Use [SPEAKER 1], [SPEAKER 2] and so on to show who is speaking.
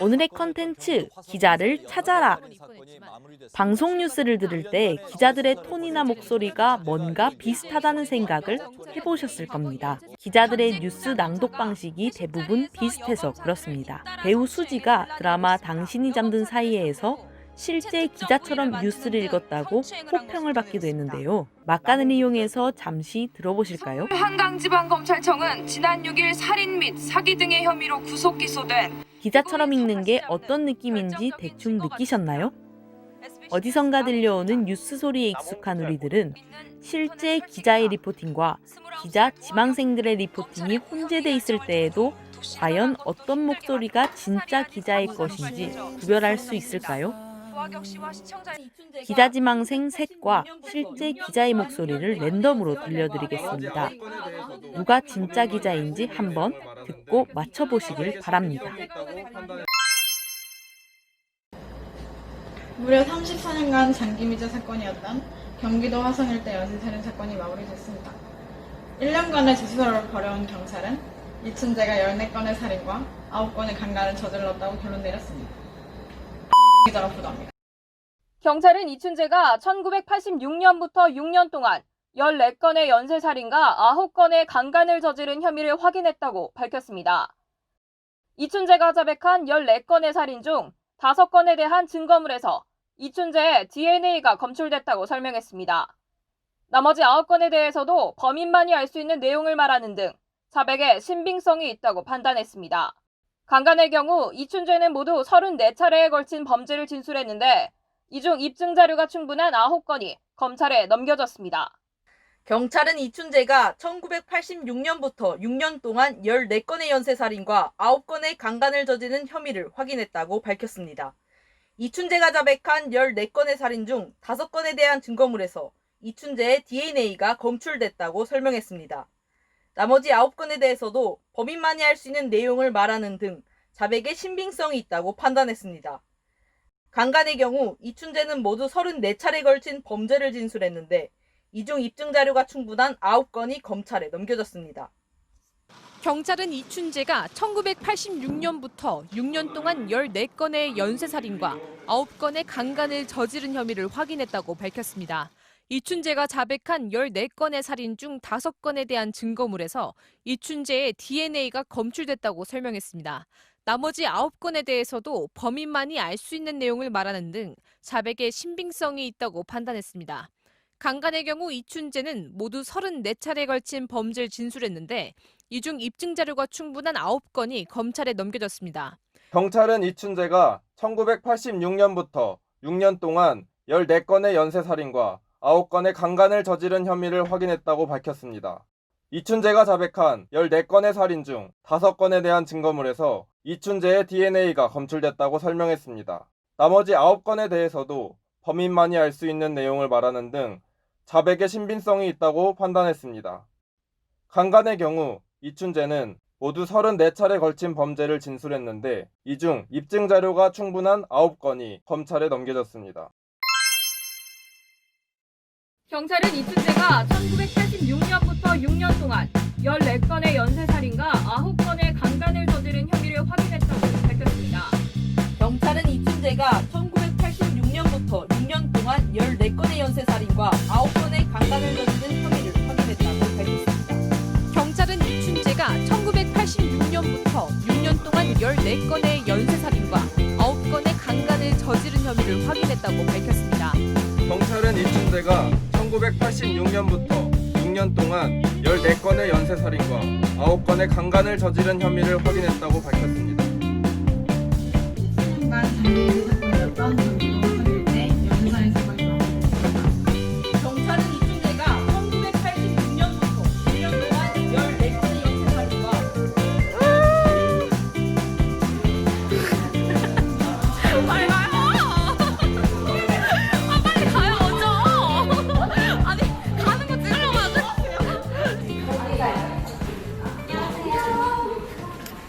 [SPEAKER 1] 오늘의 컨텐츠, 기자를 찾아라. 방송 뉴스를 들을 때 기자들의 톤이나 목소리가 뭔가 비슷하다는 생각을 해보셨을 겁니다. 기자들의 뉴스 낭독 방식이 대부분 비슷해서 그렇습니다. 배우 수지가 드라마 당신이 잠든 사이에에서 실제 기자처럼 뉴스를 읽었다고 호평을 받기도 했는데요. 막간을 이용해서 잠시 들어보실까요?
[SPEAKER 2] 한강지방검찰청은 지난 6일 살인 및 사기 등의 혐의로 구속 기소된
[SPEAKER 1] 기자처럼 읽는 게 어떤 느낌인지 대충 느끼셨나요? 어디선가 들려오는 뉴스 소리에 익숙한 우리들은 실제 기자의 리포팅과 기자 지망생들의 리포팅이 혼재돼 있을 때에도 과연 어떤 목소리가 진짜 기자의 것인지 구별할 수 있을까요? 기자 지망생 셋과 실제 기자의 목소리를 랜덤으로 들려드리겠습니다. 누가 진짜 기자인지 한번 듣고 맞춰보시길 바랍니다.
[SPEAKER 3] 무려 34년간 장기미제 사건이었던 경기도 화성 일대 연쇄살인 사건이 마무리됐습니다. 1년간의 재수사를 벌여온 경찰은 이춘재가 14건의 살인과 9건의 강간을 저질렀다고 결론 내렸습니다. 기자가 보도합니다.
[SPEAKER 2] 경찰은 이춘재가 1986년부터 6년 동안 14건의 연쇄살인과 9건의 강간을 저지른 혐의를 확인했다고 밝혔습니다. 이춘재가 자백한 14건의 살인 중 5건에 대한 증거물에서 이춘재의 DNA가 검출됐다고 설명했습니다. 나머지 9건에 대해서도 범인만이 알 수 있는 내용을 말하는 등 자백에 신빙성이 있다고 판단했습니다. 강간의 경우 이춘재는 모두 34차례에 걸친 범죄를 진술했는데 이 중 입증 자료가 충분한 9건이 검찰에 넘겨졌습니다.
[SPEAKER 4] 경찰은 이춘재가 1986년부터 6년 동안 14건의 연쇄살인과 9건의 강간을 저지른 혐의를 확인했다고 밝혔습니다. 이춘재가 자백한 14건의 살인 중 5건에 대한 증거물에서 이춘재의 DNA가 검출됐다고 설명했습니다. 나머지 9건에 대해서도 범인만이 알 수 있는 내용을 말하는 등 자백에 신빙성이 있다고 판단했습니다. 강간의 경우 이춘재는 모두 34차례에 걸친 범죄를 진술했는데 이 중 입증 자료가 충분한 9건이 검찰에 넘겨졌습니다.
[SPEAKER 5] 경찰은 이춘재가 1986년부터 6년 동안 14건의 연쇄살인과 9건의 강간을 저지른 혐의를 확인했다고 밝혔습니다. 이춘재가 자백한 14건의 살인 중 5건에 대한 증거물에서 이춘재의 DNA가 검출됐다고 설명했습니다. 나머지 9건에 대해서도 범인만이 알 수 있는 내용을 말하는 등 자백에 신빙성이 있다고 판단했습니다. 강간의 경우 이춘재는 모두 34차례에 걸친 범죄를 진술했는데 이 중 입증 자료가 충분한 9건이 검찰에 넘겨졌습니다.
[SPEAKER 6] 경찰은 이춘재가 1986년부터 6년 동안 14건의 연쇄살인과 9건의 강간을 저지른 혐의를 확인했다고 밝혔습니다. 이춘재가 자백한 14건의 살인 중 5건에 대한 증거물에서 이춘재의 DNA가 검출됐다고 설명했습니다. 나머지 9건에 대해서도 범인만이 알 수 있는 내용을 말하는 등 자백의 신빙성이 있다고 판단했습니다. 강간의 경우 이춘재는 모두 34차례 걸친 범죄를 진술했는데 이 중 입증 자료가 충분한 9건이 검찰에 넘겨졌습니다.
[SPEAKER 2] 경찰은 이춘재가 1986년부터 6년 동안 14건의 연쇄살인과 9건의 강간을 저지른 혐의를 확인했다고 밝혔습니다.
[SPEAKER 4] 경찰은 이춘재가 1986년부터 6년 동안 14건의 연쇄살인과 9건의 강간을 저지른 혐의를 확인했다고 밝혔습니다.
[SPEAKER 5] 경찰은 이춘재가 1986년부터 6년 동안 14건의 연쇄살인과 9건의 강간을 저지른 혐의를 확인했다고 밝혔습니다.
[SPEAKER 6] 경찰은 이춘재가 1986년부터 6년 동안 14건의 연쇄살인과 9건의 강간을 저지른 혐의를 확인했다고 밝혔습니다.